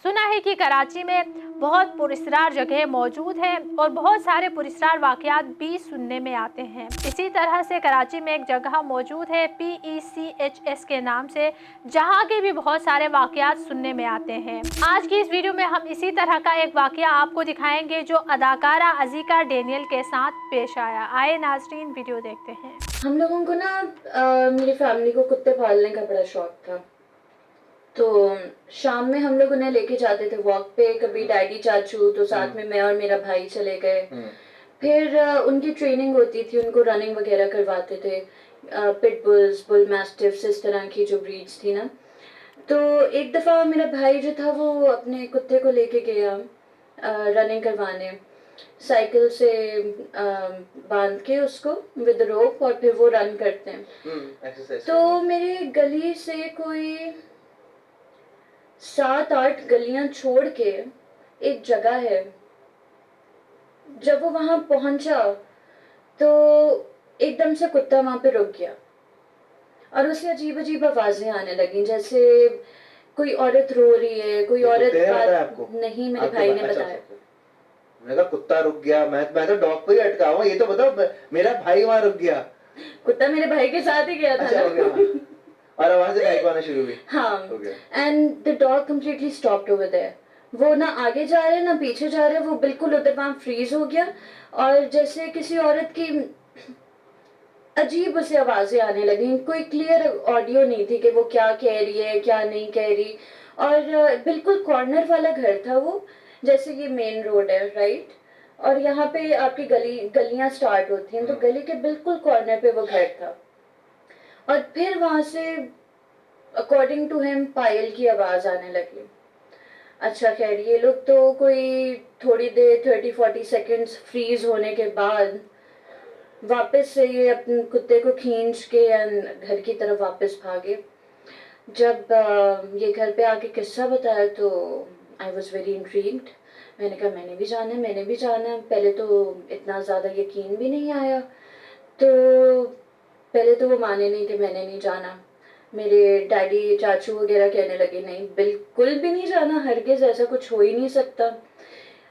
सुना है कि कराची में बहुत पुरस्कार जगह मौजूद हैं और बहुत सारे पुरस्कार वाक़यात भी सुनने में आते हैं। इसी तरह से कराची में एक जगह मौजूद है PECHS के नाम से, जहां के भी बहुत सारे वाक़यात सुनने में आते हैं। आज की इस वीडियो में हम इसी तरह का एक वाक़या आपको दिखाएंगे जो अदाकारा अज़ीका डेनियल के साथ पेश आया। आए नाज़रीन, वीडियो देखते हैं। हम लोगों को ना मेरी फैमिली को कुत्ते पालने का बड़ा शौक था। तो शाम में हम लोग उन्हें लेके जाते थे वॉक पे, कभी डैडी चाचू, तो साथ में मैं और मेरा भाई चले गए। फिर उनकी ट्रेनिंग होती थी, उनको रनिंग वगैरह करवाते थे। पिटबुल्स, बुल मैस्टिफ्स, इस तरह की जो ब्रीड्स थी ना। तो एक दफ़ा मेरा भाई जो था वो अपने कुत्ते को लेके गया रनिंग करवाने, साइकिल से बांध के उसको विद रोप, और फिर वो रन करते हैं। तो मेरे गली से कोई 7-8 गलियां छोड़ के एक जगह है। जब वो वहां पहुंचा तो एकदम से कुत्ता वहां पे रुक गया और उसे अजीब अजीब आवाजें आने लगी, जैसे कोई औरत रो रही है, कोई औरत नहीं, मेरे भाई ने बताया। मैंने कहा कुत्ता रुक गया, मैं तो डॉग पे ही अटका हुआ, ये तो बताओ मेरा भाई वहां रुक गया। कुत्ता मेरे भाई के साथ ही गया था ना। और आवाज से भाई को आना शुरू हुई। हाँ, and the dog completely stopped over there. वो ना आगे जा रहे ना पीछे जा रहे, वो बिल्कुल उधर वहां फ्रीज हो गया और जैसे किसी औरत की अजीब उसे आवाजें आने लगी। कोई क्लियर ऑडियो नहीं थी कि वो क्या कह रही है क्या नहीं कह रही। और बिल्कुल कॉर्नर वाला घर था वो, जैसे ये मेन रोड है राइट, और यहाँ पे आपकी गलियां स्टार्ट होती हैं, तो गली के बिल्कुल कॉर्नर पे वो घर था। और फिर वहां से अकॉर्डिंग टू हिम पायल की आवाज आने लगी। अच्छा खैर, ये लोग तो कोई थोड़ी देर 30-40 सेकेंड्स फ्रीज होने के बाद वापस से ये अपने कुत्ते को खींच के घर की तरफ वापस भागे। जब ये घर पे आके किस्सा बताया तो आई वॉज वेरी इंट्रीग्ड। मैंने कहा मैंने भी जाना है, मैंने भी जाना है। पहले तो इतना ज़्यादा यकीन भी नहीं आया, तो पहले तो वो माने नहीं कि मैंने नहीं जाना। मेरे डैडी चाचू वगैरह कहने लगे नहीं बिल्कुल भी नहीं जाना, हरगिज़, ऐसा कुछ हो ही नहीं सकता।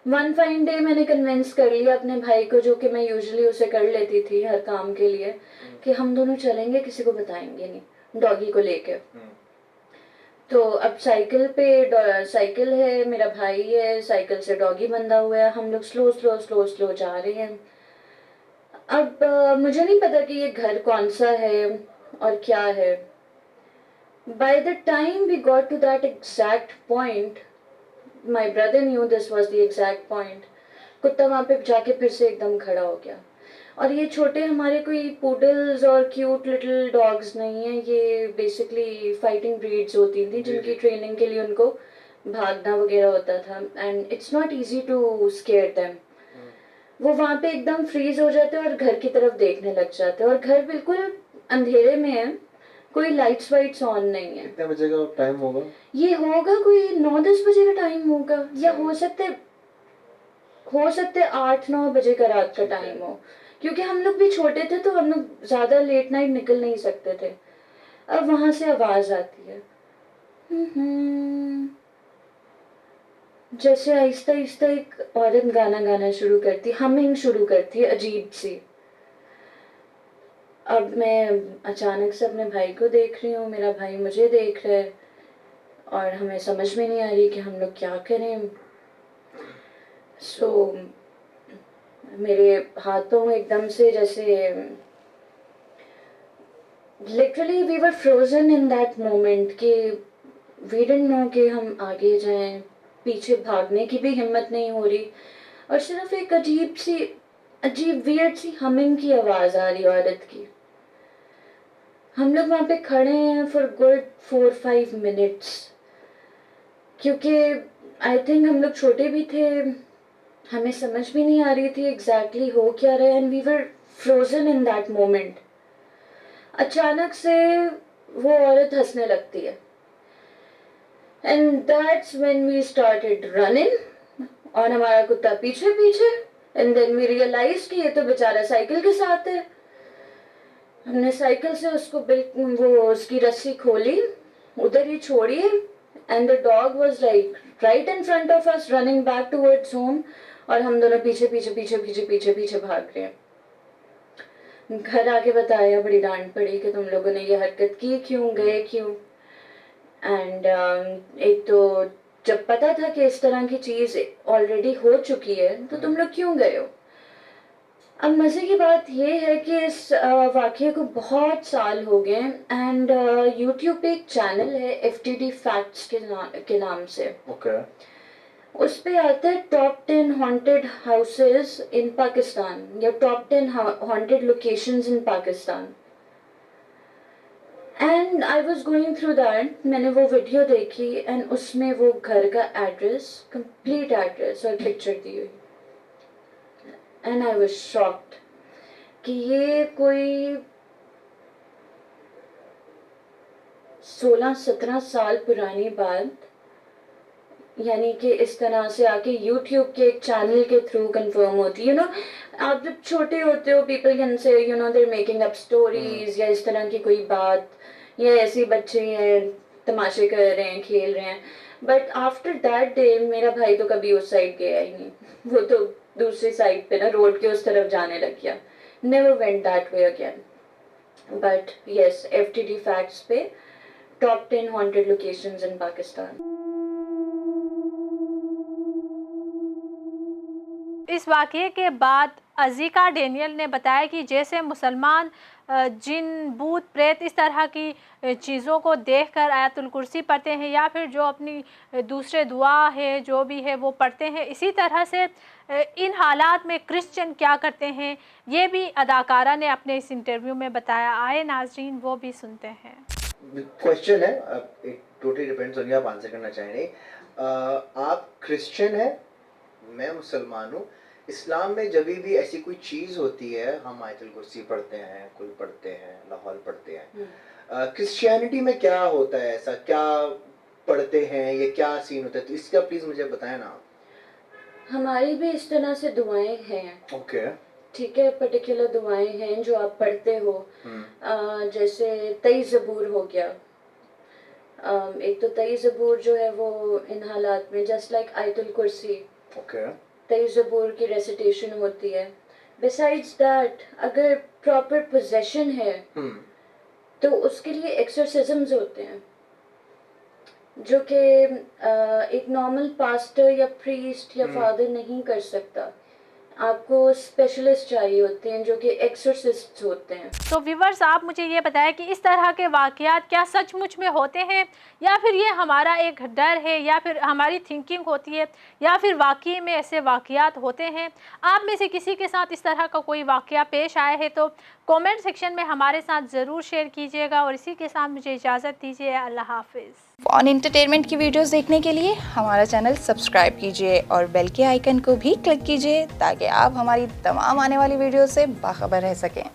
वन फाइन डे मैंने कन्विंस कर लिया अपने भाई को, जो कि मैं यूजुअली उसे कर लेती थी हर काम के लिए, कि हम दोनों चलेंगे, किसी को बताएंगे नहीं, डॉगी को लेके। तो अब साइकिल है, मेरा भाई है, साइकिल से डॉगी बंधा हुआ है, हम लोग स्लो स्लो स्लो स्लो जा रहे हैं। अब मुझे नहीं पता कि ये घर कौन सा है और क्या है। By the time we got to that exact point, my brother knew this was the exact point. कुत्ता वहाँ पे जाके फिर से एकदम खड़ा हो गया। और ये छोटे हमारे कोई पूडल्स और क्यूट लिटिल डॉग्स नहीं है, ये बेसिकली फाइटिंग ब्रीड्स होती थी जिनकी ट्रेनिंग के लिए उनको भागना वगैरह होता था, and it's not easy to scare them. वो वहाँ पे एकदम फ्रीज हो जाते और घर की तरफ देखने लग जाते, और घर बिल्कुल अंधेरे में है, कोई लाइट्स वाइट्स ऑन नहीं है। कितने बजे का टाइम होगा? ये होगा कोई 9-10 बजे का टाइम होगा, या हो सकते 8-9 बजे का रात का टाइम हो, क्योंकि हम लोग भी छोटे थे तो हम लोग ज्यादा लेट नाइट निकल नहीं सकते थे। अब वहां से आवाज आती है, जैसे आहिस्ता आहिस्ता एक औरत गाना गाना शुरू करती, हमिंग शुरू करती, अजीब सी। अब मैं अचानक से अपने भाई को देख रही हूँ, मेरा भाई मुझे देख रहा है, और हमें समझ में नहीं आ रही कि हम लोग क्या करें। मेरे हाथों एकदम से जैसे literally we were frozen in that moment, कि वी डिडंट नो कि हम आगे जाएं, पीछे भागने की भी हिम्मत नहीं हो रही, और सिर्फ एक अजीब वियर्ड सी हमिंग की आवाज आ रही औरत की। हम लोग वहां पे खड़े हैं फॉर गुड 4-5 मिनट्स, क्योंकि आई थिंक हम लोग छोटे भी थे, हमें समझ भी नहीं आ रही थी एग्जैक्टली हो क्या रहा है, and we were frozen in that moment. अचानक से वो औरत हंसने लगती है, and that's when we started running, और हमारा कुत्ता पीछे पीछे, एंड देन वी रियलाइज कि ये तो बेचारा साइकिल के साथ है। हमने साइकिल से उसको वो उसकी रस्सी खोली, उधर ही छोड़ी, and the dog was like right in front of us running back towards home, और हम दोनों पीछे पीछे पीछे पीछे पीछे पीछे भाग रहे हैं। घर आके बताया, बड़ी डांट पड़ी कि तुम लोगों ने ये हरकत की क्यों, गए क्यों। एंड एक तो जब पता था कि इस तरह की चीज़ ऑलरेडी हो चुकी है तो तुम लोग क्यों गए हो। अब मज़े की बात ये है कि इस वाक़ये को बहुत साल हो गए एंड यूट्यूब पे एक चैनल है FTD फैक्ट्स के नाम से। ओके। उस पे आता है top 10 haunted houses in Pakistan या top 10 haunted locations in Pakistan. And I was going through that, मैंने वो वीडियो देखी एंड उसमें वो घर का एड्रेस, कंप्लीट एड्रेस और पिक्चर दी हुई, एंड आई वॉज शॉक्ड कि ये कोई 16-17 साल पुरानी बात, यानी कि इस तरह से आके YouTube के एक चैनल के थ्रू कंफर्म होती है। आप जब छोटे होते हो people can say there making up stories या इस तरह की कोई बात, या ऐसे बच्चे हैं तमाशे कर रहे हैं, खेल रहे हैं, बट आफ्टर दैट डे मेरा भाई तो कभी उस साइड गया ही नहीं, वो तो दूसरी साइड पे ना रोड के उस तरफ जाने लग गया, never went that way again. But yes, FTD facts पे top 10 haunted locations in Pakistan. इस वाक़ये के बाद अज़ीका डेनियल ने बताया कि जैसे मुसलमान जिन भूत प्रेत इस तरह की चीज़ों को देखकर आयतुल कुर्सी पढ़ते हैं या फिर जो अपनी दूसरे दुआ है जो भी है वो पढ़ते हैं, इसी तरह से इन हालात में क्रिश्चियन क्या करते हैं ये भी अदाकारा ने अपने इस इंटरव्यू में बताया। आए नाज़रीन वो भी सुनते हैं। क्वेश्चन है, इट टोटली डिपेंड्स ऑन आप आंसर करना चाहें नहीं। आप क्रिश्चियन हैं, मैं मुसलमान हूँ। इस्लाम में जब भी ऐसी कोई चीज़ होती है हम आयतुल कुर्सी पढ़ते हैं, कुल पढ़ते हैं, लाहौल पढ़ते हैं। क्रिश्चियनिटी में क्या होता है, ऐसा क्या पढ़ते हैं, ये क्या सीन होता है, तो इसका प्लीज़ मुझे बताएं ना। हमारी भी इस तरह से दुआएं हैं। ओके। ठीक है, पर्टिकुलर दुआएं हैं जो आप पढ़ते हो। जैसे तई ज़बूर हो गया, एक तो तई ज़बूर जो है वो इन हालात में जस्ट लाइक आयतुल कुर्सी, ओके, तई ज़बूर की रेसिटेशन होती है। बिसाइड्स दैट अगर प्रॉपर पोजेशन है तो उसके लिए एक्सोर्सिज्म्स होते हैं जो कि एक नॉर्मल पास्टर या प्रीस्ट या फादर नहीं कर सकता। आपको स्पेशलिस्ट चाहिए होते हैं जो कि एक्सोर्सिस्ट होते हैं। तो व्यूवर्स आप मुझे ये बताएं कि इस तरह के वाक़यात क्या सचमुच में होते हैं या फिर ये हमारा एक डर है या फिर हमारी थिंकिंग होती है या फिर वाकई में ऐसे वाक़यात होते हैं। आप में से किसी के साथ इस तरह का कोई वाक़या पेश आया है तो कमेंट सेक्शन में हमारे साथ ज़रूर शेयर कीजिएगा और इसी के साथ मुझे इजाज़त दीजिए। अल्लाह हाफिज़। फन एंटरटेनमेंट की वीडियोस देखने के लिए हमारा चैनल सब्सक्राइब कीजिए और बेल के आइकन को भी क्लिक कीजिए ताकि आप हमारी तमाम आने वाली वीडियो से बाखबर रह सकें।